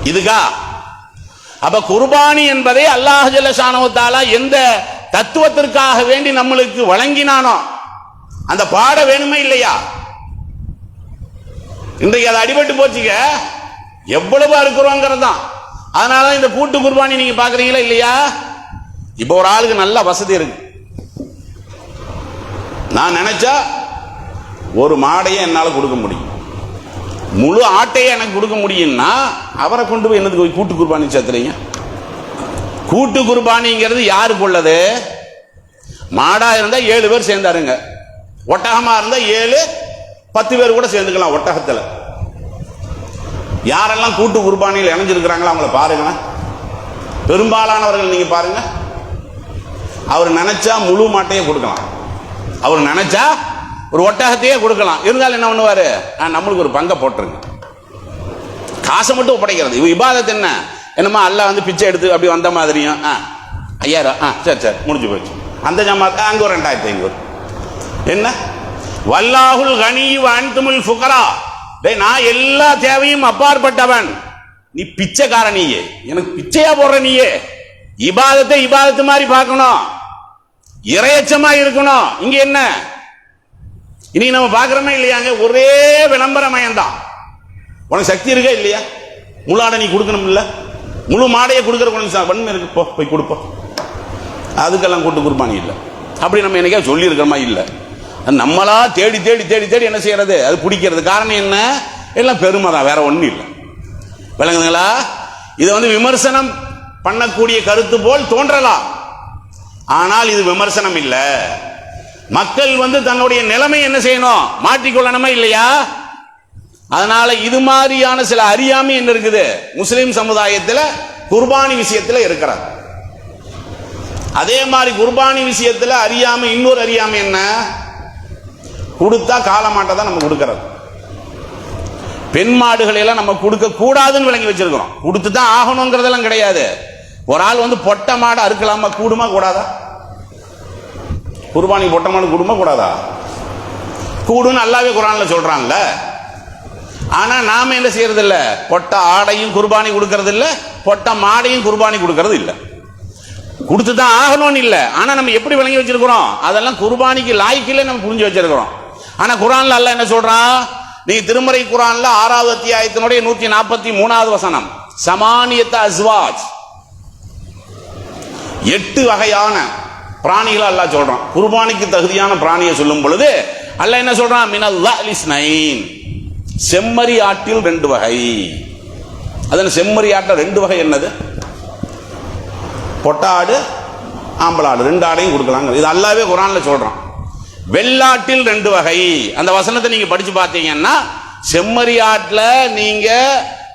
இதுக்கா? அப்ப குர்பானி என்பதை அல்லாஹ் ஜல்ல ஷானஹு தஆலா எந்த தத்துவத்திற்காக வேண்டி நம்மளுக்கு வழங்கினானோ அந்த பாட வேணுமே இல்லையா? இன்றைக்கு அது அடிபட்டு போச்சுங்க. எவ்வளவு அறுக்கிறோங்கிறது தான். அதனால இந்த கூட்டு குர்பானி நீங்க பாக்குறீங்களா இல்லையா? இப்ப ஒரு ஆளுக்கு நல்ல வசதி இருக்கு. நான் நினைச்சா ஒரு மாடையே என்னால கொடுக்க முடியும், முழு ஆட்டையே எனக்கு கொடுக்க முடியும்னா அவரை கொண்டு போய் என்னதுக்கு கூட்டு குர்பானி சேர்த்துறீங்க? கூட்டு குர்பானிங்கிறது யாருக்கு உள்ளது? மாடா இருந்தா 7 பேர் சேர்ந்தாருங்க, ஒட்டகமா இருந்தா 7-10 பேர் கூட சேர்ந்துக்கலாம். ஒட்டகத்துல யாரெல்லாம் கூட்டு குர்பானியில் இணைஞ்சிருக்கிறாங்களோ அவங்கள பாருங்க. பெரும்பாலானவர்கள் நீங்க பாருங்க, அவர் நினைச்சா முழு மாட்டையே கொடுக்கலாம், அவர் நினைச்சா ஒரு ஒட்டகத்தையே கொடுக்கலாம். இருந்தாலும் என்ன பண்ணுவாரு? நம்மளுக்கு ஒரு பங்கை போட்டுருங்க, காசை மட்டும் ஒப்படைக்கிறது. இவ இபாதத் என்ன? என்னமா அல்லாஹ் வந்து பிச்சை எடுத்து அப்படி வந்த மாதிரியும் 5000 சரி சரி முடிஞ்சு போச்சு. அந்த ஜமாத் அங்க ஒரு 2500 என்ன? வல்லாஹுல் கனியு வ அன்துமுல் ஃபுகரா. டேய், நான் எல்லா தேவையும் அப்பாற்பட்டவன், நீ பிச்சைக்கார. நீயே எனக்கு பிச்சையா போடுற. நீயே இபாதத்தை இபாதத்து மாதிரி பார்க்கணும், இறையச்சமா இருக்கணும். இங்க என்ன இன்னைக்கு நம்ம பார்க்கிறோமே இல்லையாங்க? ஒரே விளம்பர மயம்தான். உனக்கு சக்தி இருக்கா இல்லையா? முழு ஆடை நீ கொடுக்கணும் இல்ல? முழு மாடையை கொடுக்குற உனக்கு வன்மை இருக்கு, போ போய் கொடுப்போம். அதுக்கெல்லாம் கூட்டு குர்பானி இல்லை. அப்படி நம்ம என்னைக்கா சொல்லி இருக்கிறோமா? இல்லை. நம்மளா தேடி தேடி தேடி தேடி என்ன செய்யறது, அது பிடிக்கிறது. காரணம் என்ன? எல்லாம் பெருமை தான், வேற ஒன்றும் இல்லை. விளங்குதுங்களா? இது விமர்சனம் பண்ணக்கூடிய கருத்து போல் தோன்றலாம், ஆனால் இது விமர்சனம் இல்ல. மக்கள் தன்னுடைய நிலைமை என்ன செய்யணும், மாற்றிக்கொள்ளணுமா இல்லையா? அதனால இது மாதிரியான சில அறியாமை என்ன இருக்குது முஸ்லிம் சமுதாயத்தில் குர்பானி விஷயத்தில் இருக்கிறார். அதே மாதிரி குர்பானி விஷயத்தில் அறியாமை, இன்னொரு அறியாமை என்ன, கொடுத்தா காலமாட்டை தான் நம்ம கொடுக்கிறது. பெண் மாடுகளை எல்லாம் நம்ம கொடுக்க கூடாதுன்னு விளங்கி வச்சிருக்கிறோம். கொடுத்து தான் ஆகணுங்கிறதெல்லாம் கிடையாது. ஒரு ஆள் பொட்டை மாடு அறுக்கலாமா, கூடுமா கூடாதா? குர்பானி பொட்டை மாடு கூடுமா கூடாதா? கூடுன்னு அல்லாஹ்வே குர்ஆன்ல சொல்றான்ல. ஆனா நாம என்ன செய்யறது இல்ல, பொட்ட ஆடையும் குர்பானி கொடுக்கறது இல்ல, பொட்ட மாடையும் குர்பானி கொடுக்கறது இல்ல. கொடுத்துதான் ஆகணும்னு இல்ல, ஆனா நம்ம எப்படி விளங்கி வச்சிருக்கிறோம், அதெல்லாம் குர்பானிக்கு லாய்க்கில்ல நம்ம புரிஞ்சு வச்சிருக்கிறோம். ஆனா குர்ஆன்ல அல்லாஹ் என்ன சொல்றான், நீ திருமறை குர்ஆன்ல 6வது அத்தியாயத்தினுடைய 143வது வசனம், சமானியத்த அஸ்வாஜ், 8 வகையான பிராணிகளை அல்லாஹ் சொல்றான். குர்பானிக்கு தகுதியான பிராணியை சொல்லும் பொழுது அல்லாஹ் என்ன சொல்றான், மினல் லிஸ்னைன், செம்மறி ஆட்டில் 2 வகை. அதன் செம்மறி ஆட்டில் 2 வகை என்னது, பொட்டாடு ஆம்பளாடு 2 ஆடையும் கொடுக்கலாங்க. இது அல்லாஹ்வே குர்ஆன்ல சொல்றான். வெள்ளாட்டில் 2 வகை, அந்த வசனத்தை நீங்க படிச்சு பார்த்தீங்கன்னா செம்மறி ஆட்டில் நீங்க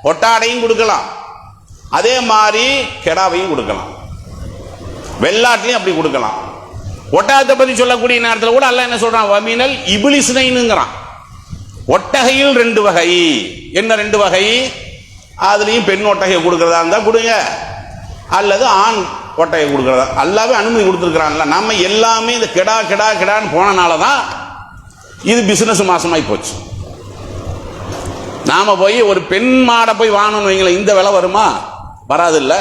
பொட்டாடையும் கொடுக்கலாம், அதே மாதிரி கெடாவையும் கொடுக்கலாம். வெள்ளாட்டிலையும் அப்படி கொடுக்கலாம். ஒட்டகத்தை பத்தி சொல்லக்கூடிய நேரத்தில் கூட அல்லாஹ் என்ன சொல்றான், வமினல் இப்லிஸ்னைனுங்கிறான். ஒட்டகையில் 2 வகை. என்ன 2 வகை? அதுலயும் பெண் ஒட்டகை கொடுக்கறதா இருந்தா கொடுங்க, அல்லது ஆண் ஒட்டகை கொடுக்கறதா அல்லாஹ்வே அனுமதி கொடுத்துருக்கிறான்ல. நம்ம எல்லாமே இந்த கெடா கெடா கெடான்னு போனனாலதான் இது பிசினஸ் மாசமாய் போச்சு. நாம போய் ஒரு பெண் மாடை போய் வாங்கணும்னு வைங்களேன், இந்த விலை வருமா? வராது இல்ல.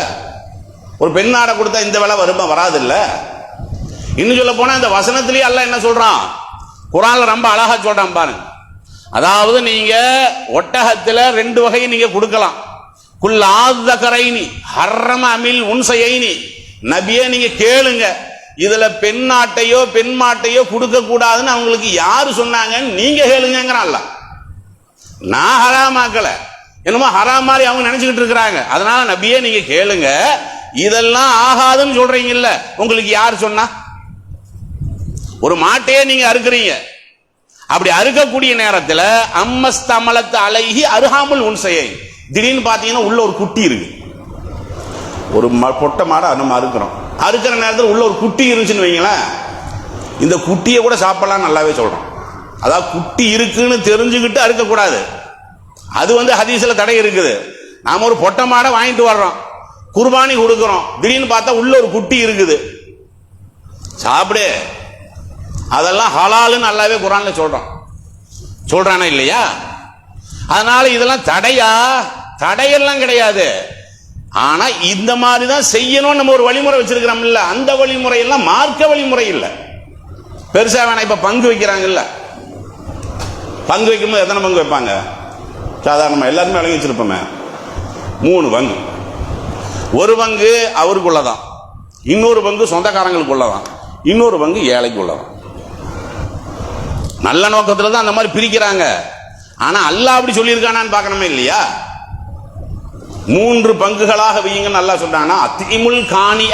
ஒரு பெண் ஆடை கொடுத்தா இந்த விலை வருமா? வராது இல்ல. இன்னும் சொல்ல போனா இந்த வசனத்திலேயே அல்லாஹ் என்ன சொல்றான், குர்ஆன்ல ரொம்ப அழகா சொல்றான் பாருங்க. அதாவது நீங்க ஒட்டகத்துல 2 வகை நீங்க கொடுக்கலாம். குல் ஆதகரைனி ஹர்ரம அமில் உன்சையைனி, நபியே நீங்க கேளுங்க, இதுல பெண்ணாட்டையோ பெண் மாட்டையோ கொடுக்க கூடாதுன்னு அவங்களுக்கு யாரு சொன்னாங்கன்னு நீங்க கேளுங்கிறான்ல. நான் ஹராமாக்கல, என்னமோ ஹராம் மாதிரி அவங்க நினைச்சுக்கிட்டு இருக்கிறாங்க. அதனால நபியே நீங்க கேளுங்க, இதெல்லாம் ஆகாதுன்னு சொல்றீங்கல்ல, உங்களுக்கு யாரு சொன்னா? ஒரு மாட்டையே நீங்க அறுக்கிறீங்க, அப்படி அறுக்கக்கூடிய நேரத்தில் அம்மஸ்தமலத்து அலைஹி அருகாமல் உன்சையை, திடீர்னு பார்த்தீங்கன்னா உள்ள ஒரு குட்டி இருக்கு. ஒரு பொட்டை மாடை நம்ம அறுக்கிறோம், அறுக்கிற நேரத்தில் உள்ள ஒரு குட்டி இருந்துச்சுன்னு வைங்களேன், இந்த குட்டியை கூட சாப்பிடலாம் நல்லாவே சொல்றோம். அதாவது குட்டி இருக்குன்னு தெரிஞ்சுக்கிட்டு அறுக்கக்கூடாது. அது ஹதீஸ்ல தடை இருக்குது. நாம ஒரு பொட்டை மாடை வாங்கிட்டு வர்றோம், குர்பானி கொடுக்கிறோம், திடீர்னு பார்த்தா உள்ள ஒரு குட்டி இருக்குது, சாப்பிடு, அதெல்லாம் ஹலாலுன்னு நல்லாவே குர்ஆன்ல சொல்றானா இல்லையா? அதனால இதெல்லாம் தடையா? தடையெல்லாம் கிடையாது. ஆனா இந்த மாதிரி தான் செய்யணும் நம்ம ஒரு வழிமுறை வச்சிருக்கிறோம் இல்ல, அந்த வழிமுறை எல்லாம் மார்க்க வழிமுறை இல்ல. பெருசா வேணா. இப்ப பங்கு வைக்கிறாங்கல்ல, பங்கு வைக்கும்போது எத்தனை பங்கு வைப்பாங்க? சாதாரணமா எல்லாருமே விளங்கி வச்சிருப்போமே, 3 பங்கு. ஒரு பங்கு அவருக்குள்ளதான், இன்னொரு பங்கு சொந்தக்காரங்களுக்குள்ளதான், இன்னொரு பங்கு ஏழைக்குள்ளதான். நல்ல நோக்கத்துல தான் அந்த மாதிரி பிரிக்கிறாங்க. ஆனா அல்லாஹ் அப்படி சொல்லியிருக்கானான்னு பார்க்கணுமே இல்லையா? 3 பங்குகளாக வையுங்கன்னு அல்லாஹ் சொல்றானா, அத்திமுல் காணிய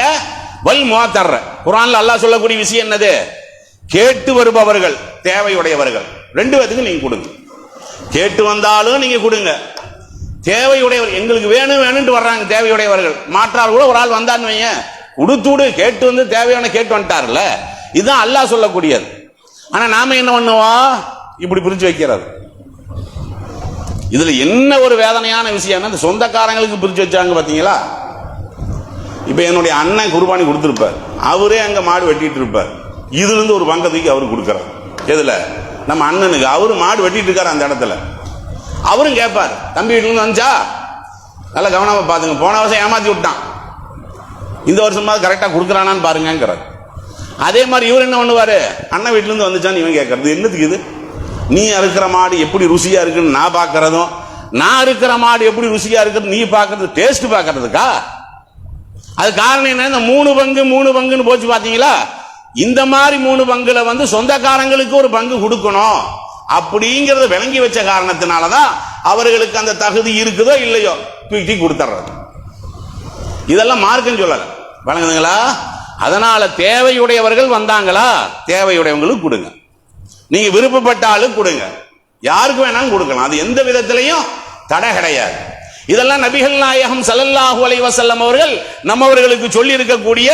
வல் முஅத்தர். குர்ஆன்ல அல்லாஹ் சொல்லக்கூடிய விஷயம் என்னது? கேட்டு வருபவர்கள், தேவையுடையவர்கள் 2 பேத்துக்கு நீங்க கொடுங்க. கேட்டு வந்தாலும் நீங்க கொடுங்க. தேவையுடையவர், எங்களுக்கு வேணும் வேணும்னு வர்றாங்க தேவையுடையவர்கள், மாற்றார் கூட ஒரு ஆள் வந்தான்னு வைங்க, கொடுத்துடு, கேட்டு வந்து தேவையான கேட்டு வந்துட்டார்ல. இதுதான் அல்லாஹ் சொல்லக்கூடியது. ஆனா நாம என்ன பண்ணுவோம், இப்படி பிரிச்சு வைக்கிறது. இதுல என்ன ஒரு வேதனையான விஷயம், இந்த சொந்தக்காரங்களுக்கு பிரிச்சு வச்சாங்க பாத்தீங்களா? இப்ப என்னுடைய அண்ணன் குர்பானி கொடுத்திருப்பார், அவரே அங்க மாடு வெட்டிட்டு இருப்பார், இதுல இருந்து ஒரு பங்கத்துக்கு அவரு கொடுக்கிறார். எதுல? நம்ம அண்ணனுக்கு. அவரு மாடு வெட்டிட்டு இருக்காரு அந்த இடத்துல. அவரும் கேட்பார், தம்பி வீட்டுல இருந்து வந்துச்சா, நல்லா கவனமா பாத்துங்க, போன வருஷம் ஏமாத்தி விட்டான், இந்த வருஷமா கரெக்டா கொடுக்குறானான்னு பாருங்கிறார். அதே மாதிரி இவர் என்ன பண்ணுவாரு, அண்ணன் வீட்டுல இருந்து வந்துச்சான்னு இவன் கேட்கறது. என்னத்துக்கு இது? நீ அறுக்கிற மாடு எப்படி ருசியா இருக்குன்னு நான் பார்க்கறதும், நான் இருக்கிற மாடு எப்படி ருசியா இருக்குது நீ பார்க்கறது டேஸ்ட் பார்க்கறதுக்கா? அது காரணம் என்ன? இந்த 3 பங்குன்னு போச்சு பாத்தீங்களா? இந்த மாதிரி 3 பங்குல வந்து சொந்தக்காரங்களுக்கு ஒரு பங்கு கொடுக்கணும் அப்படிங்கறத விளங்கி வச்ச காரணத்தினாலதான் அவர்களுக்கு அந்த தகுதி இருக்குதோ இல்லையோ தூக்கி கொடுத்துறது. இதெல்லாம் மார்க்கம் சொல்லல, வழங்குதுங்களா? அதனால தேவையுடையவர்கள் வந்தாங்களா, தேவையுடையவங்களுக்கு கொடுங்க. நீங்க விருப்பப்பட்ட ஆளுக்கு கொடுங்க, யாருக்கு வேணாலும் கொடுக்கலாம், அது எந்த விதத்திலையும் தடை கிடையாது. இதெல்லாம் நபிகள் நாயகம் ஸல்லல்லாஹு அலைஹி வஸல்லம் அவர்கள் நம்மவர்களுக்கு சொல்லி இருக்கக்கூடிய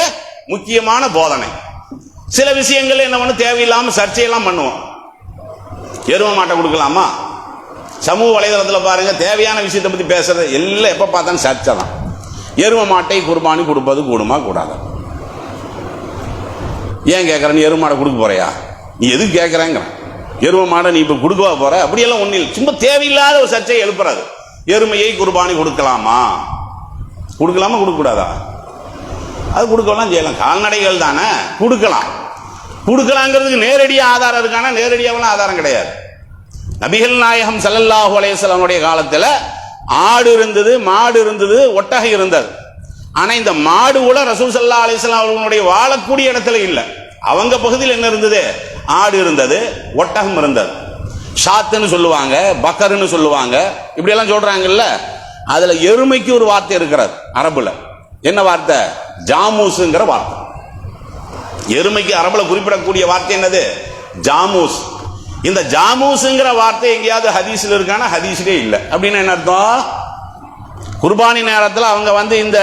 முக்கியமான போதனை. சில விஷயங்கள் என்ன பண்ண தேவையில்லாம சர்ச்சையெல்லாம் பண்ணுவோம். எரும மாட்டை கொடுக்கலாமா? சமூக வலைதளத்தில் பாருங்க, தேவையான விஷயத்தை பத்தி பேசுறது எல்லாம் எப்ப பார்த்தாலும் சர்ச்சை தான். எரும மாட்டை குர்பானி கொடுப்பது கூடுமா கூடாதா? ஏன் கேட்கற? நீ எரும மாடை கொடுக்க போறியா? நீ எதுக்கு கேட்கறங்க? எரும மாடை நீ இப்ப கொடுக்கவா போற? அப்படியெல்லாம் ஒன்றும் இல்லை, சும்மா தேவையில்லாத ஒரு சர்ச்சையை எழுப்புறது. எருமையை குர்பானி கொடுக்கலாமா கொடுக்கலாமா கொடுக்க கூடாதா? அது கொடுக்கலாம், செய்யலாம், கால்நடைகள் தானே, கொடுக்கலாம். கொடுக்கலாங்கிறதுக்கு நேரடியா ஆதாரம் இருக்கானா? நேரடியாவெல்லாம் ஆதாரம் கிடையாது. நபிகள் நாயகம் ஸல்லல்லாஹு அலைஹி வஸல்லம் காலத்துல ஆடு இருந்தது, மாடு இருந்தது, ஒட்டகை இருந்தது. ஆனா இந்த மாடு கூட ரசூல் ஸல்லல்லாஹு அலைஹி வஸல்லம் அவர்களுடைய வாழக்கூடிய இடத்துல இல்ல. அவங்க பகுதியில் என்ன இருந்தது? ஆடு இருந்தது, ஒட்டகம் இருந்தது. ஷாத்துன்னு சொல்லுவாங்க, பக்கர்னு சொல்லுவாங்க, இப்படி எல்லாம் சொல்றாங்கல்ல. அதுல எருமைக்கு ஒரு வார்த்தை இருக்கிறது அரபுல. என்ன வார்த்தை? ஜாமூஸ்ங்கிற வார்த்தை. எருமைக்கு அரபுல குறிப்பிடக்கூடிய வார்த்தை என்னது? ஜாமூஸ். இந்த ஜாமூஸ்ங்கிற வார்த்தை எங்கேயாவது ஹதீஸ்ல இருக்கானா? ஹதீஸ்லயே இல்ல. அப்படின்னு என்ன அர்த்தம்? குர்பானி நேரத்தில் அவங்க வந்து இந்த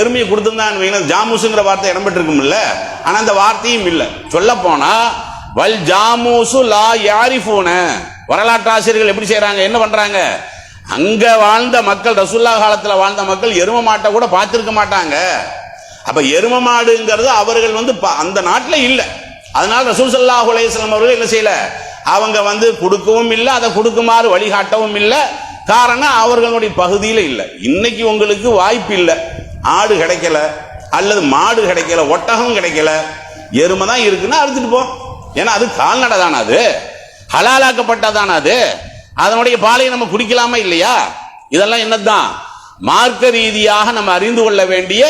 எருமையை கொடுத்திருந்தாங்க, ஜாமூஸ்ங்கிற வார்த்தை இடம்பெற்றிருக்கும்ல. ஆனா அந்த வார்த்தையும் இல்லை. சொல்ல போனா வல் ஜாமூசு லா யாரிஃபூன, வரலாற்று ஆசிரியர்கள் எப்படி செய்யறாங்க, என்ன பண்றாங்க? அங்க வாழ்ந்த மக்கள், ரசூலுல்லாஹ் காலத்துல வாழ்ந்த மக்கள் எரும மாட்டை கூட பார்த்திருக்க மாட்டாங்க. அப்ப எரும மாடுங்கிறது அவர்கள் வந்து அந்த நாட்டுல இல்ல. அதனால ரசூல் ஸல்லல்லாஹு அலைஹி வஸல்லம் அவர்கள் என்ன செய்யல, அவங்க வந்து கொடுக்கவும் இல்லை, அதை கொடுக்குமாறு வழிகாட்டவும் இல்லை. காரணம் அவர்களுடைய பகுதியில் இல்லை. இன்னைக்கு உங்களுக்கு வாய்ப்பு இல்லை, ஆடு கிடைக்கல அல்லது மாடு கிடைக்கல, ஒட்டகம் கிடைக்கல, எருமை தான் இருக்குன்னா அறுத்துட்டு போ. ஏன்னா அது கால்நடை தானே, அது ஹலாலாக்கப்பட்டதான, அது அதனுடைய பாலை நம்ம குடிக்கலாமா இல்லையா? இதெல்லாம் என்னதான் மார்க்க ரீதியாக நம்ம அறிந்து கொள்ள வேண்டிய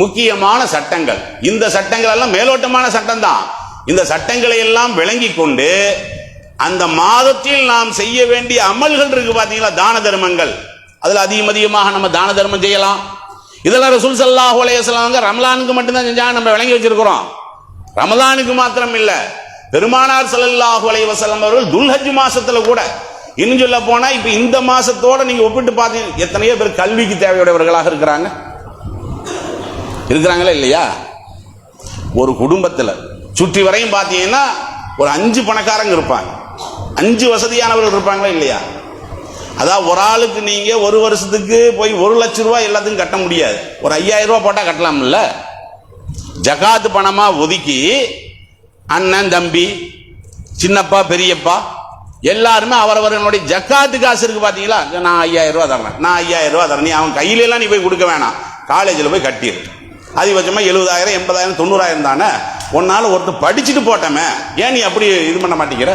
முக்கியமான சட்டங்கள். இந்த சட்டங்கள் எல்லாம் மேலோட்டமான சட்டம் தான். இந்த சட்டங்களை எல்லாம் விளங்கி கொண்டு அந்த மாதத்தில் நாம் செய்ய வேண்டிய அமல்கள் இருக்கு பாத்தீங்களா, தான தர்மங்கள், அதுல அதிகமாக நம்ம தான தர்மம் செய்யலாம். இதெல்லாம் ரசூல் ஸல்லல்லாஹு அலைஹி வஸல்லம் ரமலானுக்கு மட்டும்தான் செஞ்சாங்க, நம்ம விளங்கி வச்சிருக்கிறோம். ரமலானுக்கு மாத்திரம் இல்ல, பெருமானார் ஸல்லல்லாஹு அலைஹி வஸல்லம் அவர்கள் துல்ஹஜ் மாசத்துல கூட, இன்னும் சொல்ல போனா இப்ப இந்த மாசத்தோட நீங்க ஒப்பிட்டு பார்த்தீங்க, எத்தனையோ பேர் கல்விக்கு தேவையுடையவர்களாக இருக்கிறாங்களா இல்லையா? ஒரு குடும்பத்துல சுற்றி வரையும் பார்த்தீங்கன்னா ஒரு 5 பணக்காரங்க இருப்பாங்க, 5 வசதியானவர்கள் இருப்பாங்களா இல்லையா? அதான் ஒரு ஆளுக்கு நீங்க ஒரு வருஷத்துக்கு போய் 1 லட்சம் ரூபாய் எல்லாத்துக்கும் கட்ட முடியாது, ஒரு 5000 ரூபாய் போட்டா கட்டலாம்ல. ஜகாத் பணமா ஒதுக்கி அண்ணன் தம்பி சின்னப்பா பெரியப்பா எல்லாருமே அவரவர்களுடைய ஜக்காத்து காசு இருக்கு பாத்தீங்களா, நான் 5000 ரூபாய் தரேன், நான் 5000 ரூபாய் தரேன், நீ அவன் கையில எல்லாம் நீ போய் கொடுக்க வேணாம், காலேஜில் போய் கட்டிடு. அதிகபட்சமா 70000 80000 90000 தானே, ஒன்னால ஒருத்தர் படிச்சுட்டு போட்டமே, ஏன் நீ அப்படி இது பண்ண மாட்டேங்கிற?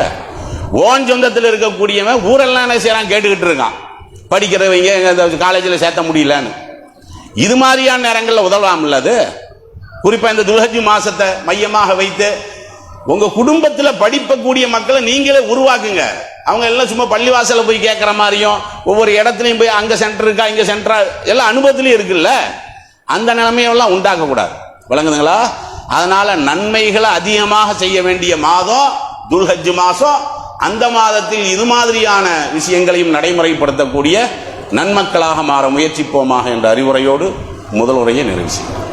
ஓன் சொந்தத்தில் இருக்கக்கூடியவன் ஊரெல்லாம் என்ன செய்யறான், கேட்டுக்கிட்டு இருக்கான், படிக்கிறவங்க காலேஜில் சேர்த்த முடியலன்னு. இது மாதிரியான நேரங்களில் உதவலாம்ல. அது குறிப்பா இந்த துல்ஹஜ் மாசத்தை மையமாக வைத்து உங்க குடும்பத்தில் படிக்கக்கூடிய மக்களை நீங்களே உருவாக்குங்க. அவங்க எல்லாம் சும்மா பள்ளிவாசல போய் கேட்கிற மாதிரியும் ஒவ்வொரு இடத்துலையும் போய் அங்க சென்டர் இருக்கா இங்க சென்டரா எல்லாம் அனுபவத்திலையும் இருக்குல்ல, அந்த நிலைமையெல்லாம் உண்டாக்க கூடாது. விளங்குதுங்களா? அதனால நன்மைகளை அதிகமாக செய்ய வேண்டிய மாதம் துல்ஹஜ் மாசம். அந்த மாதத்தில் இது மாதிரியான விஷயங்களையும் நடைமுறைப்படுத்தக்கூடிய நன்மக்களாக மாற முயற்சிப்போமாக என்ற அறிவுரையோடு முதல் உரையை நிறைவு செய்யும்.